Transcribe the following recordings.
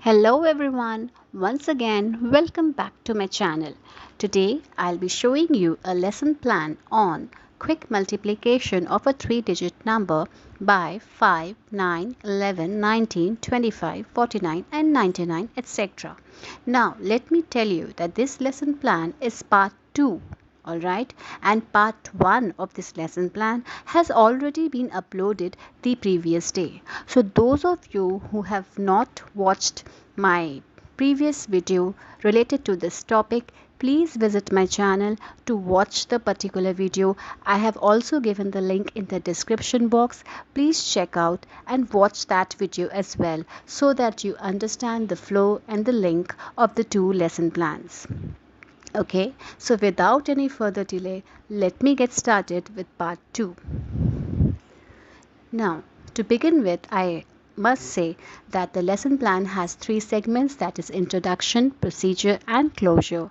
Hello everyone, once again welcome back to my channel. Today I'll be showing you a lesson plan on quick multiplication of a 3-digit number by 5, 9, 11, 19, 25, 49 and 99 etc. Now let me tell you that this lesson plan is part 2. Alright, and part 1 of this lesson plan has already been uploaded the previous day. So those of you who have not watched my previous video related to this topic, please visit my channel to watch the particular video. I have also given the link in the description box. Please check out and watch that video as well so that you understand the flow and the link of the two lesson plans. Okay, so without any further delay, let me get started with part 2. Now, to begin with, I must say that the lesson plan has 3 segments, that is introduction, procedure and closure.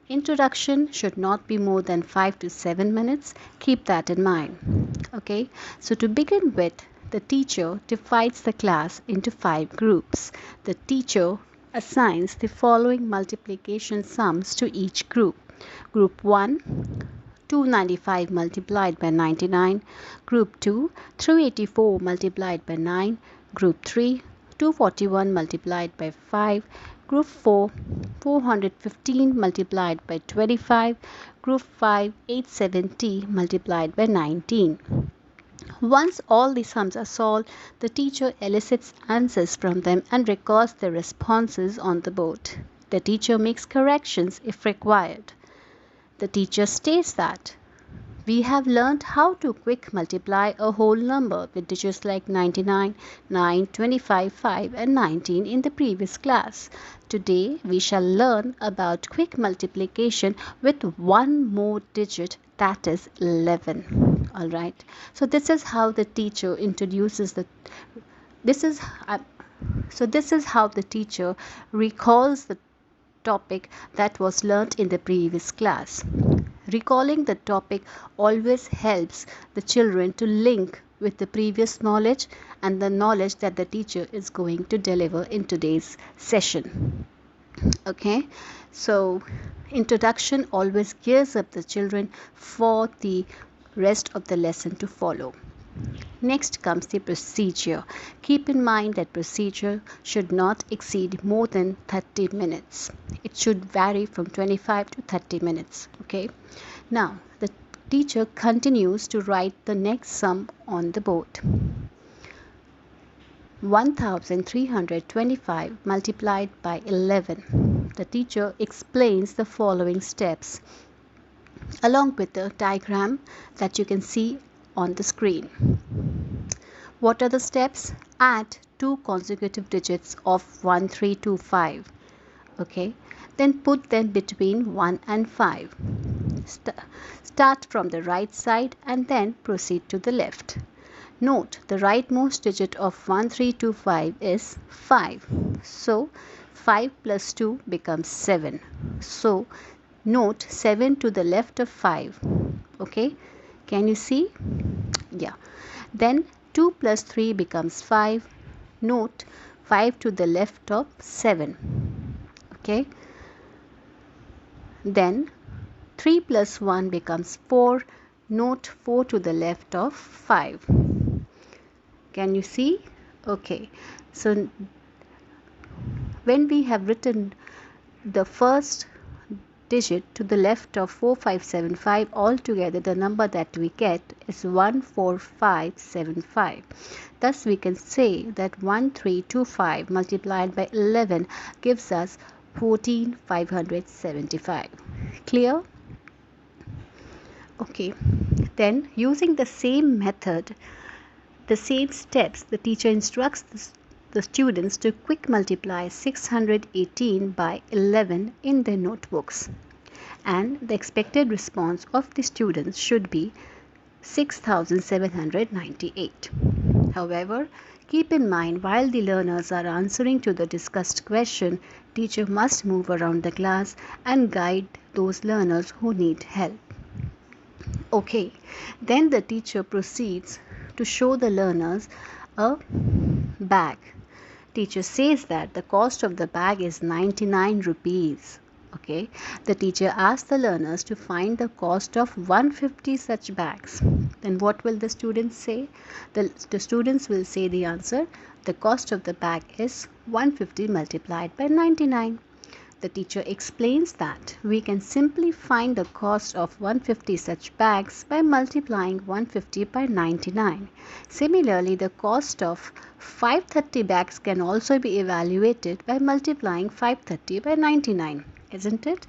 Introduction should not be more than 5 to 7 minutes. Keep that in mind. Okay, so to begin with, the teacher divides the class into 5 groups. The teacher assigns the following multiplication sums to each group. Group 1, 295 multiplied by 99. Group 2, 384 multiplied by 9. Group 3, 241 multiplied by 5. Group 4, 415 multiplied by 25. Group 5, 870 multiplied by 19. Once all the sums are solved, the teacher elicits answers from them and records the responses on the board. The teacher makes corrections if required. The teacher states that we have learned how to quick multiply a whole number with digits like 99, 9, 25, 5 and 19 in the previous class. Today we shall learn about quick multiplication with one more digit, that is 11. Alright, so this is how the teacher introduces the this is how the teacher recalls the topic that was learnt in the previous class. Recalling the topic always helps the children to link with the previous knowledge and the knowledge that the teacher is going to deliver in today's session. Okay, so introduction always gears up the children for the rest of the lesson to follow. Next comes the procedure. Keep in mind that procedure should not exceed more than 30 minutes. It should vary from 25 to 30 minutes. Okay. Now, the teacher continues to write the next sum on the board. 1325 multiplied by 11. The teacher explains the following steps along with the diagram that you can see on the screen. What are the steps? Add 2 consecutive digits of 1325. Okay, then put them between 1 and 5. Start from the right side and then proceed to the left. Note the rightmost digit of 1325 is 5. So 5 plus 2 becomes 7. So note 7 to the left of 5. Okay, can you see? Yeah. Then 2 plus 3 becomes 5. Note 5 to the left of 7. Okay. Then 3 plus 1 becomes 4. Note 4 to the left of 5. Can you see? Okay. So when we have written the first digit to the left of 4575, altogether the number that we get is 14575. Thus we can say that 1325 multiplied by 11 gives us 14575. Clear? Okay, then using the same method, the same steps, the teacher instructs the students to quick multiply 618 by 11 in their notebooks, and the expected response of the students should be 6798. However, keep in mind, while the learners are answering to the discussed question, teacher must move around the class and guide those learners who need help. Okay, then the teacher proceeds to show the learners a bag. Teacher says that the cost of the bag is 99 rupees. Okay, the teacher asks the learners to find the cost of 150 such bags. Then what will the students say? The students will say the answer, the cost of the bag is 150 multiplied by 99. The teacher explains that we can simply find the cost of 150 such bags by multiplying 150 by 99. Similarly, the cost of 530 bags can also be evaluated by multiplying 530 by 99, isn't it?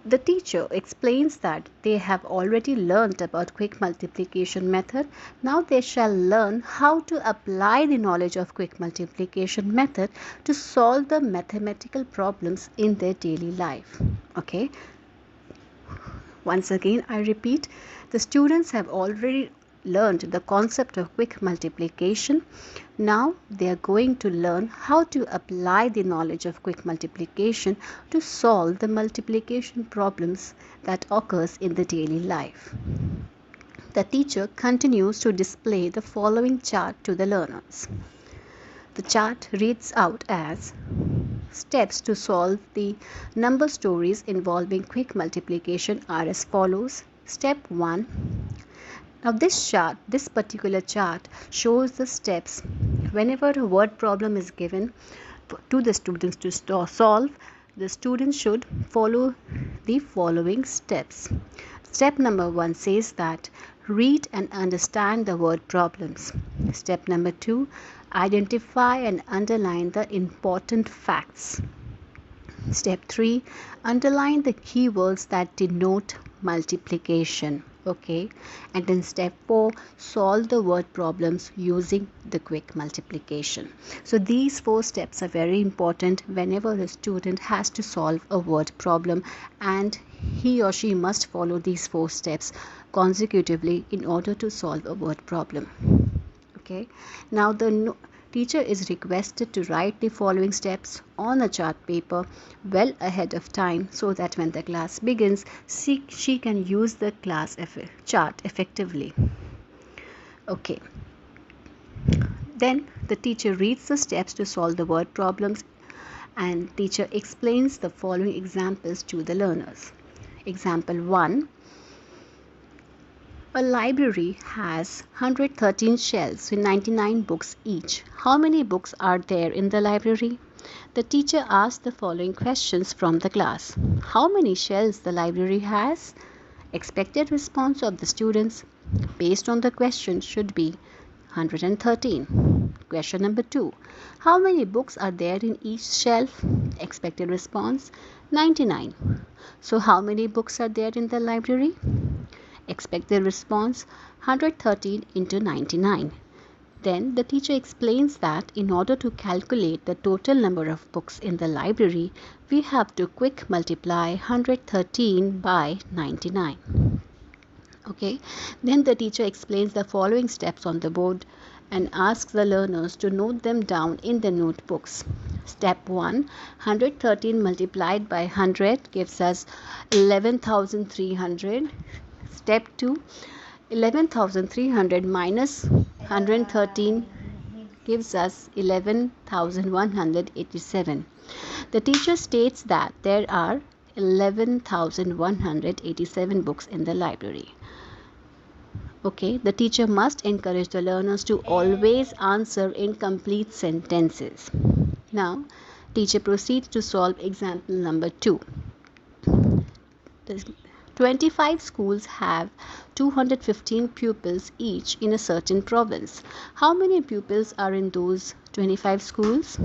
The teacher explains that they have already learnt about quick multiplication method. Now they shall learn how to apply the knowledge of quick multiplication method to solve the mathematical problems in their daily life. Okay. Once again, I repeat, the students have already learned the concept of quick multiplication. Now they are going to learn how to apply the knowledge of quick multiplication to solve the multiplication problems that occurs in the daily life. The teacher continues to display the following chart to the learners. The chart reads out as steps to solve the number stories involving quick multiplication are as follows. Step 1. Now this particular chart shows the steps. Whenever a word problem is given to the students to solve, the students should follow the following steps. Step number 1 says that read and understand the word problems. Step number 2, identify and underline the important facts. Step 3, underline the keywords that denote multiplication. Okay, and then step 4, solve the word problems using the quick multiplication. So these 4 steps are very important whenever a student has to solve a word problem, and he or she must follow these 4 steps consecutively in order to solve a word problem. Okay, now the teacher is requested to write the following steps on a chart paper well ahead of time so that when the class begins, she can use the class chart effectively. Okay. Then the teacher reads the steps to solve the word problems, and teacher explains the following examples to the learners. Example 1. A library has 113 shelves with 99 books each. How many books are there in the library? The teacher asked the following questions from the class. How many shelves the library has? Expected response of the students based on the question should be 113. Question number 2. How many books are there in each shelf? Expected response 99. So how many books are there in the library? Expected response 113 into 99. Then the teacher explains that in order to calculate the total number of books in the library, we have to quick multiply 113 by 99. Okay, then the teacher explains the following steps on the board and asks the learners to note them down in the notebooks. Step 1, 113 multiplied by 100 gives us 11,300. Step 2, 11,300 minus 113 gives us 11,187. The teacher states that there are 11,187 books in the library. Okay, the teacher must encourage the learners to always answer in complete sentences. Now, teacher proceeds to solve example number 2. 25 schools have 215 pupils each in a certain province. How many pupils are in those 25 schools?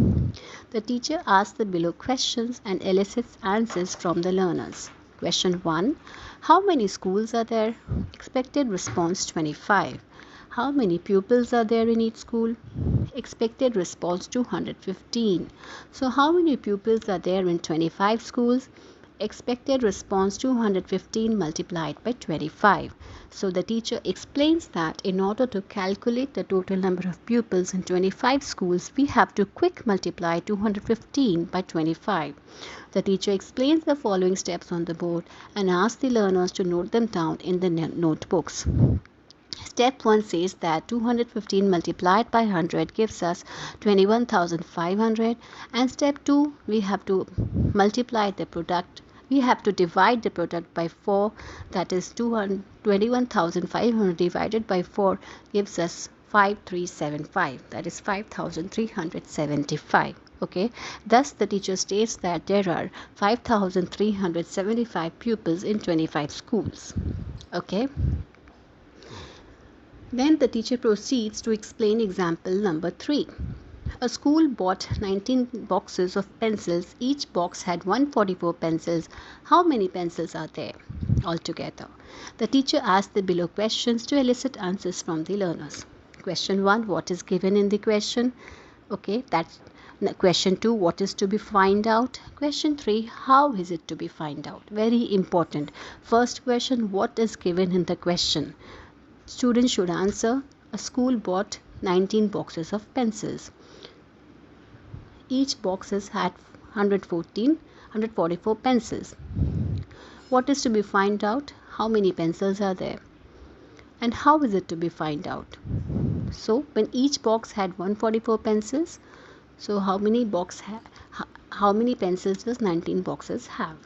The teacher asks the below questions and elicits answers from the learners. Question 1. How many schools are there? Expected response 25. How many pupils are there in each school? Expected response 215. So how many pupils are there in 25 schools? Expected response 215 multiplied by 25. So the teacher explains that in order to calculate the total number of pupils in 25 schools, we have to quick multiply 215 by 25. The teacher explains the following steps on the board and asks the learners to note them down in the notebooks. Step 1 says that 215 multiplied by 100 gives us 21,500, and step 2 we have to multiply the product. We have to divide the product by 4, that is 21,500 divided by 4 gives us 5375, that is 5375. Okay, thus the teacher states that there are 5375 pupils in 25 schools. Okay. Then the teacher proceeds to explain example number 3. A school bought 19 boxes of pencils. Each box had 144 pencils. How many pencils are there altogether? The teacher asked the below questions to elicit answers from the learners. Question 1, what is given in the question? Okay, that's question 2, what is to be find out? Question 3, how is it to be find out? Very important. First question, what is given in the question? Students should answer, a school bought 19 boxes of pencils. Each boxes had 144 pencils. What is to be find out? How many pencils are there? And how is it to be find out? So when each box had 144 pencils, so how many pencils does 19 boxes have?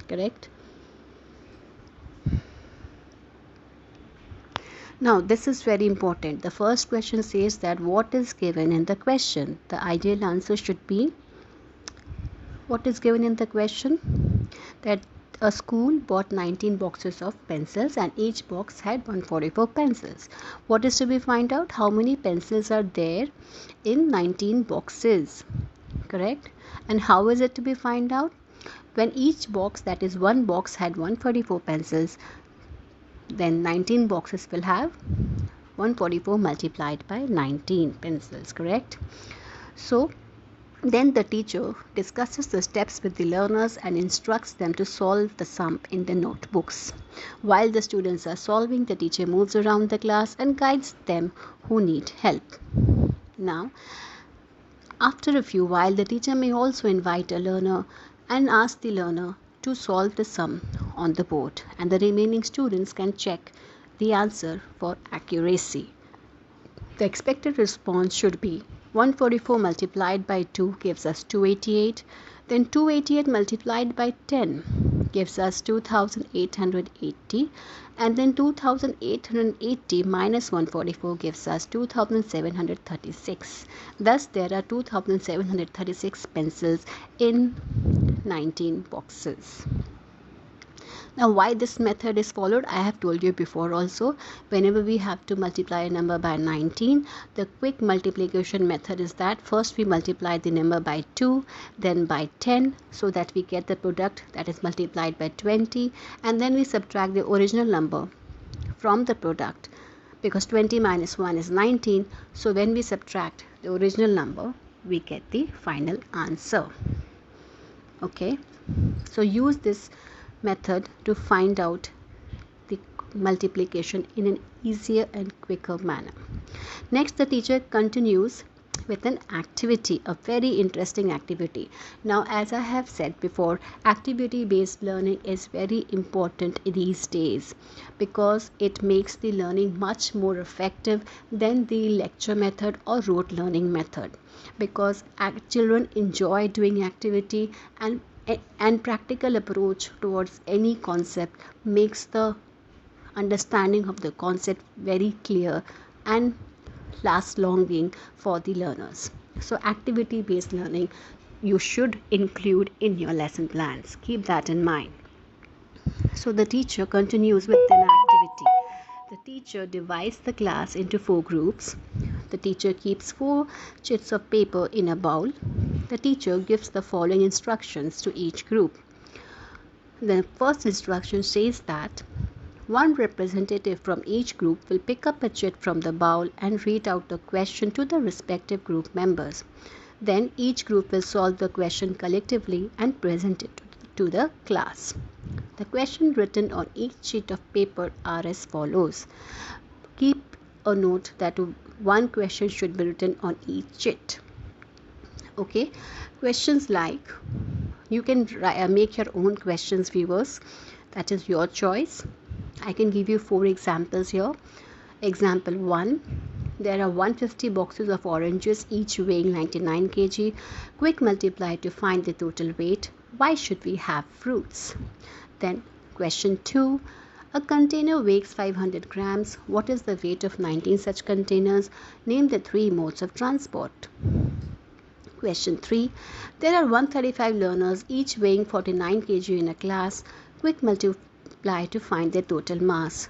Correct? Now this is very important. The first question says that what is given in the question. The ideal answer should be, what is given in the question? That a school bought 19 boxes of pencils and each box had 144 pencils. What is to be find out? How many pencils are there in 19 boxes? Correct? And how is it to be find out? When each box, that is one box, had 144 pencils, then 19 boxes will have 144 multiplied by 19 pencils. Correct? So then the teacher discusses the steps with the learners and instructs them to solve the sum in the notebooks. While the students are solving, the teacher moves around the class and guides them who need help. Now, after a few while, the teacher may also invite a learner and ask the learner to solve the sum on the board, and the remaining students can check the answer for accuracy. The expected response should be 144 multiplied by 2 gives us 288, then 288 multiplied by 10 gives us 2880, and then 2880 minus 144 gives us 2736. Thus there are 2736 pencils in 19 boxes. Now why this method is followed, I have told you before also. Whenever we have to multiply a number by 19, the quick multiplication method is that first we multiply the number by 2, then by 10, so that we get the product, that is multiplied by 20, and then we subtract the original number from the product, because 20 minus 1 is 19. So when we subtract the original number, we get the final answer. Okay, so use this method to find out the multiplication in an easier and quicker manner. Next, the teacher continues with an activity, a very interesting activity. Now, as I have said before, activity based learning is very important these days because it makes the learning much more effective than the lecture method or rote learning method, because children enjoy doing activity, and practical approach towards any concept makes the understanding of the concept very clear and last longing for the learners. So activity based learning you should include in your lesson plans. Keep that in mind. So the teacher continues with an activity. The teacher divides the class into 4 groups. The teacher keeps 4 chits of paper in a bowl. The teacher gives the following instructions to each group. The first instruction says that one representative from each group will pick up a chit from the bowl and read out the question to the respective group members. Then each group will solve the question collectively and present it to the class. The questions written on each sheet of paper are as follows. Keep a note that one question should be written on each chit. Okay, questions like, you can make your own questions, viewers. That is your choice. I can give you 4 examples here. Example 1. There are 150 boxes of oranges, each weighing 99 kg. Quick multiply to find the total weight. Why should we have fruits? Then question 2. A container weighs 500 grams. What is the weight of 19 such containers? Name the three modes of transport. Question 3. There are 135 learners, each weighing 49 kg in a class. Quick multiply to find their total mass.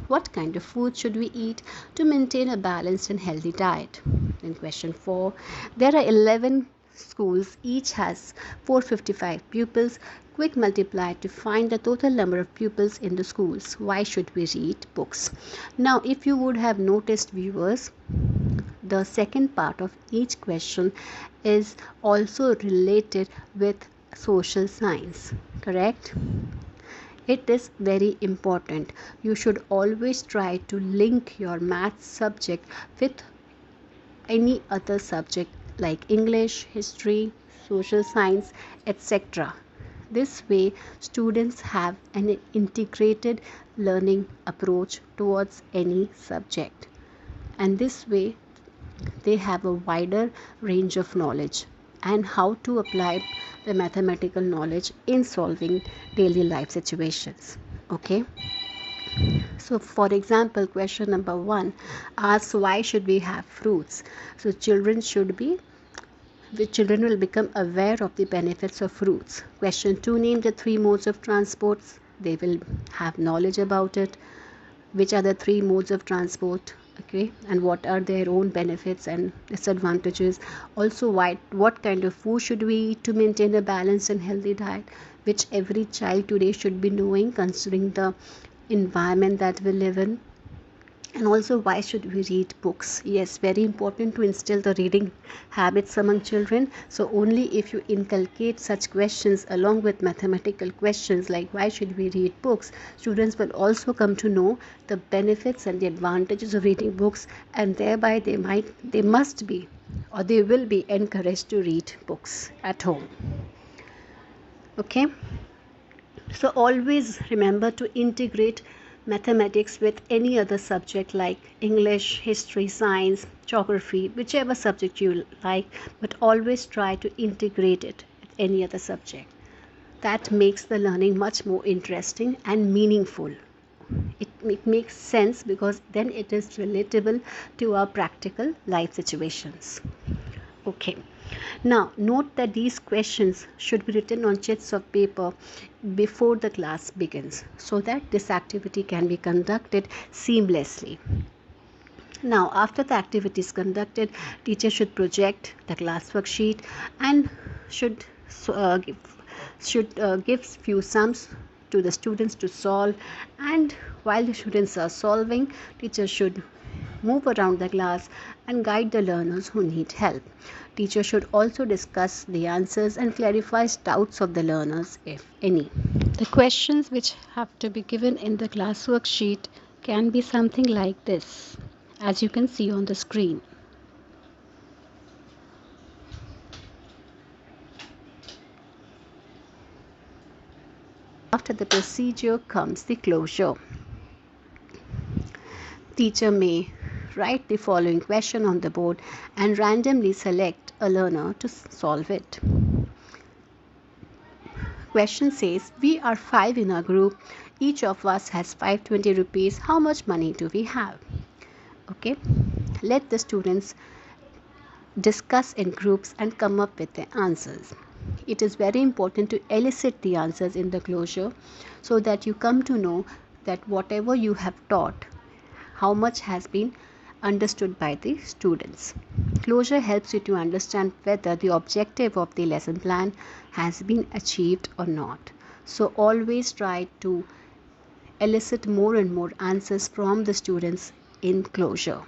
What kind of food should we eat to maintain a balanced and healthy diet? In question 4, there are 11 schools, each has 455 pupils. Quick multiply to find the total number of pupils in the schools. Why should we read books? Now, if you would have noticed, viewers, the second part of each question is also related with social science, correct? It is very important. You should always try to link your maths subject with any other subject like English, history, social science, etc. This way, students have an integrated learning approach towards any subject, and this way they have a wider range of knowledge and how to apply the mathematical knowledge in solving daily life situations. Okay, so for example, question number 1 asks why should we have fruits. So children will become aware of the benefits of fruits. Question 2, name the three modes of transports. They will have knowledge about it. Which are the three modes of transport, okay, and what are their own benefits and disadvantages. Also, what kind of food should we eat to maintain a balanced and healthy diet, which every child today should be knowing considering the environment that we live in. And also, why should we read books? Yes, very important to instill the reading habits among children. So only if you inculcate such questions along with mathematical questions like why should we read books, students will also come to know the benefits and the advantages of reading books, and thereby they must be or they will be encouraged to read books at home. Okay, so always remember to integrate mathematics with any other subject like English, history, science, geography, whichever subject you like, but always try to integrate it with any other subject. That makes the learning much more interesting and meaningful. It makes sense because then it is relatable to our practical life situations. Okay. Now, note that these questions should be written on sheets of paper before the class begins so that this activity can be conducted seamlessly. Now, after the activity is conducted, teacher should project the class worksheet and should give few sums to the students to solve, and while the students are solving, teacher should move around the class and guide the learners who need help. Teacher should also discuss the answers and clarify doubts of the learners if any. The questions which have to be given in the class worksheet can be something like this, as you can see on the screen. After the procedure comes the closure. Teacher may write the following question on the board and randomly select a learner to solve it. Question says, we are 5 in our group. Each of us has 520 rupees. How much money do we have? Okay, let the students discuss in groups and come up with the answers. It is very important to elicit the answers in the closure so that you come to know that whatever you have taught, how much has been understood by the students. Closure helps you to understand whether the objective of the lesson plan has been achieved or not. So always try to elicit more and more answers from the students in closure.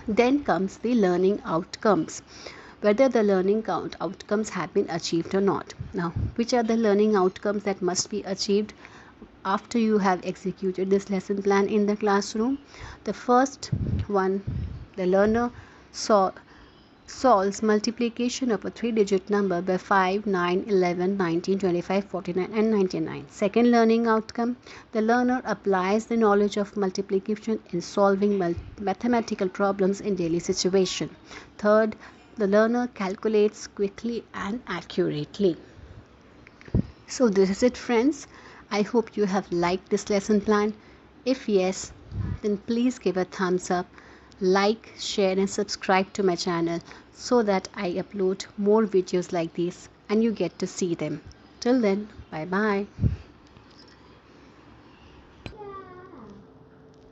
Then comes the learning outcomes, whether the learning outcomes have been achieved or not. Now, which are the learning outcomes that must be achieved after you have executed this lesson plan in the classroom? The first one, the learner solves multiplication of a three-digit number by 5, 9, 11, 19, 25, 49 and 99. Second learning outcome, the learner applies the knowledge of multiplication in solving mathematical problems in daily situation. Third, the learner calculates quickly and accurately. So this is it, friends. I hope you have liked this lesson plan. If yes, then please give a thumbs up, like, share and subscribe to my channel so that I upload more videos like these and you get to see them. Till then, bye bye.